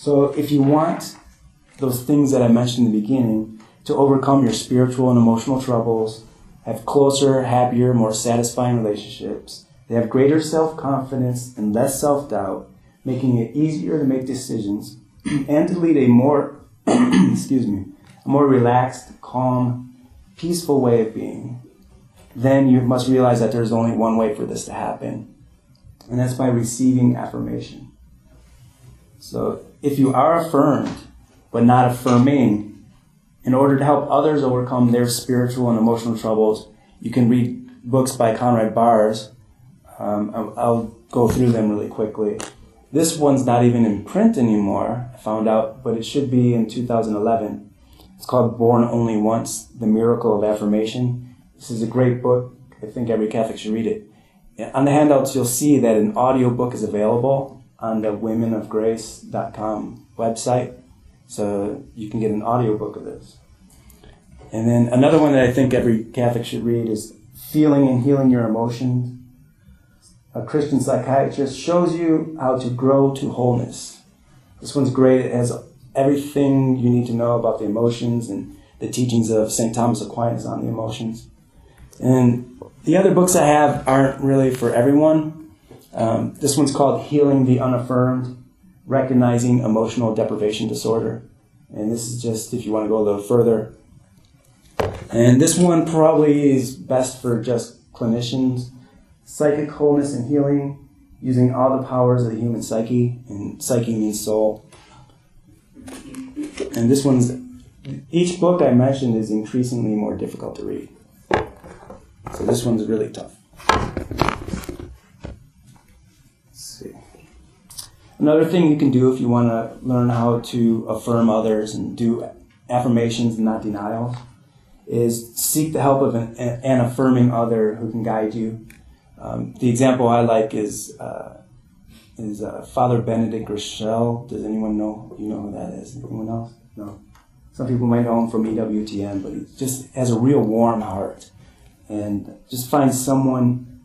So if you want those things that I mentioned in the beginning to overcome your spiritual and emotional troubles, have closer, happier, more satisfying relationships, they have greater self-confidence and less self-doubt, making it easier to make decisions and to lead a more, a more relaxed, calm, peaceful way of being, then you must realize that there's only one way for this to happen, and that's by receiving affirmation. So if you are affirmed, but not affirming, in order to help others overcome their spiritual and emotional troubles, you can read books by Conrad Bars. I'll go through them really quickly. This one's not even in print anymore, I found out, but it should be in 2011. It's called Born Only Once, The Miracle of Affirmation. This is a great book. I think every Catholic should read it. On the handouts, you'll see that an audiobook is available on the womenofgrace.com website. So you can get an audiobook of this. And then another one that I think every Catholic should read is Feeling and Healing Your Emotions. A Christian psychiatrist shows you how to grow to wholeness. This one's great. It has everything you need to know about the emotions and the teachings of St. Thomas Aquinas on the emotions. And the other books I have aren't really for everyone. This one's called Healing the Unaffirmed, Recognizing Emotional Deprivation Disorder. And this is just if you want to go a little further. And this one probably is best for just clinicians. Psychic Wholeness and Healing, Using All the Powers of the Human Psyche. And psyche means soul. And this one's, each book I mentioned is increasingly more difficult to read. So this one's really tough. Another thing you can do if you want to learn how to affirm others and do affirmations and not denials is seek the help of an affirming other who can guide you. The example I like is Father Benedict Rochelle. Does anyone know? You know who that is? Anyone else? No. Some people might know him from EWTN, but he just has a real warm heart. And just find someone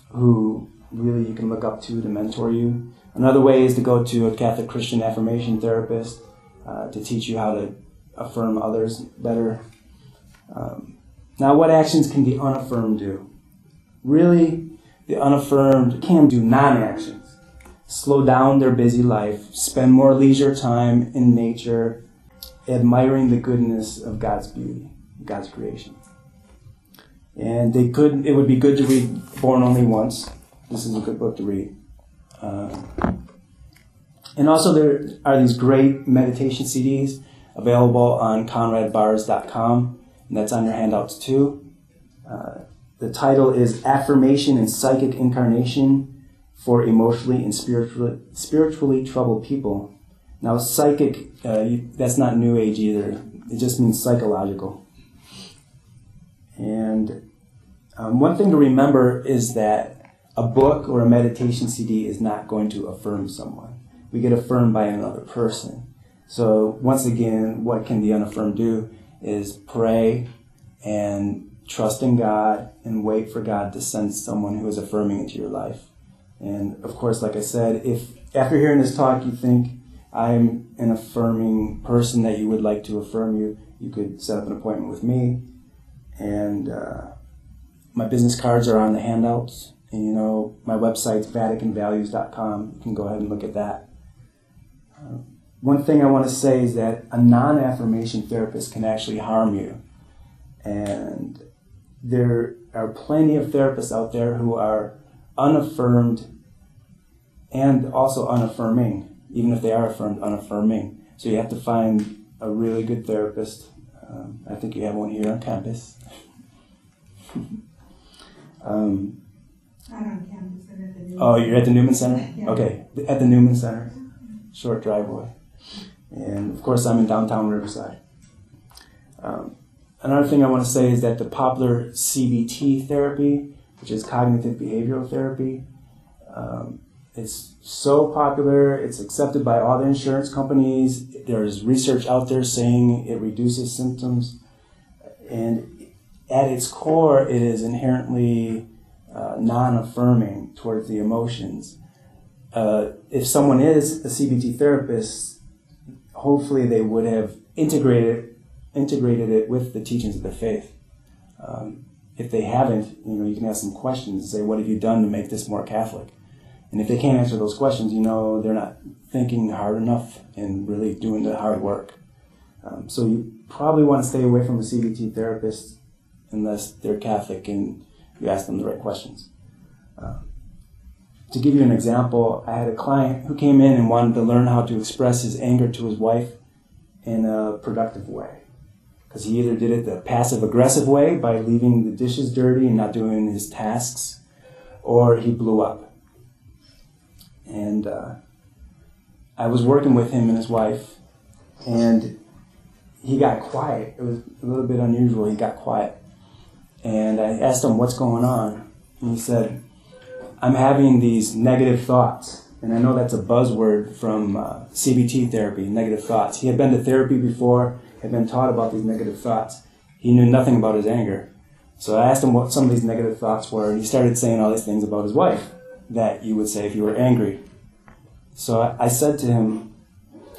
who really you can look up to mentor you. Another way is to go to a Catholic Christian affirmation therapist to teach you how to affirm others better. Now, what actions can the unaffirmed do? Really, the unaffirmed can do non-actions. Slow down their busy life, spend more leisure time in nature, admiring the goodness of God's beauty, God's creation. And it would be good to read Born Only Once. This is a good book to read. And also there are these great meditation CDs available on conradbars.com, and that's on your handouts too. The title is Affirmation and Psychic Incarnation for Emotionally and Spiritually Troubled People. Now psychic, that's not New Age either. It just means psychological. And one thing to remember is that a book or a meditation CD is not going to affirm someone. We get affirmed by another person. So once again, what can the unaffirmed do is pray and trust in God and wait for God to send someone who is affirming into your life. And of course, like I said, if after hearing this talk you think I'm an affirming person that you would like to affirm you, you could set up an appointment with me. And my business cards are on the handouts. And you know, my website's vaticanvalues.com. You can go ahead and look at that. One thing I want to say is that a non-affirmation therapist can actually harm you. And there are plenty of therapists out there who are unaffirmed and also unaffirming, even if they are affirmed, unaffirming. So you have to find a really good therapist. I think you have one here on campus. I'm on campus. I'm at the Newman Oh, you're at the Newman Center? Yeah. Okay, at the Newman Center. Short driveway. And of course, I'm in downtown Riverside. Another thing I want to say is that the popular CBT therapy, which is cognitive behavioral therapy, it's so popular, it's accepted by all the insurance companies. There's research out there saying it reduces symptoms. And at its core, it is inherently non-affirming towards the emotions. If someone is a CBT therapist, hopefully they would have integrated it with the teachings of the faith. If they haven't, you can ask them questions and say, what have you done to make this more Catholic? And if they can't answer those questions, they're not thinking hard enough and really doing the hard work. So you probably want to stay away from a CBT therapist unless they're Catholic and you ask them the right questions. To give you an example, I had a client who came in and wanted to learn how to express his anger to his wife in a productive way. Because he either did it the passive-aggressive way by leaving the dishes dirty and not doing his tasks, or he blew up. And I was working with him and his wife, and he got quiet. It was a little bit unusual. He got quiet. And I asked him, what's going on? And he said, I'm having these negative thoughts. And I know that's a buzzword from CBT therapy, negative thoughts. He had been to therapy before, had been taught about these negative thoughts. He knew nothing about his anger. So I asked him what some of these negative thoughts were, and he started saying all these things about his wife that you would say if you were angry. So I said to him,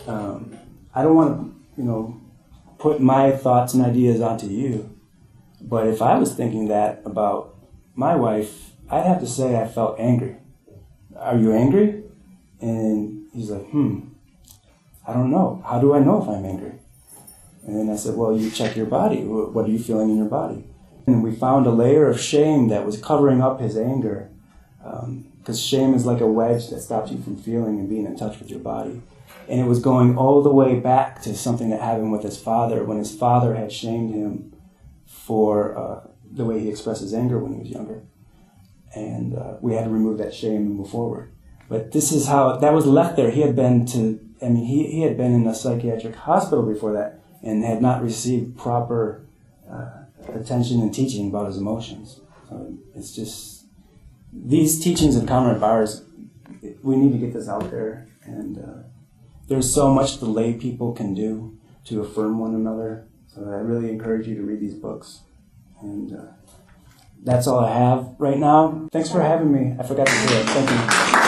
I don't want to, put my thoughts and ideas onto you, but if I was thinking that about my wife, I'd have to say I felt angry. Are you angry? And he's like, I don't know. How do I know if I'm angry? And then I said, well, you check your body. What are you feeling in your body? And we found a layer of shame that was covering up his anger. Because shame is like a wedge that stops you from feeling and being in touch with your body. And it was going all the way back to something that happened with his father, when his father had shamed him for the way he expressed his anger when he was younger. And we had to remove that shame and move forward. But this is how that was left there. He had been he had been in a psychiatric hospital before that and had not received proper attention and teaching about his emotions. So it's just, these teachings of Comrade Bars, we need to get this out there. And there's so much the lay people can do to affirm one another. So I really encourage you to read these books. And that's all I have right now. Thanks for having me. I forgot to say it. Thank you.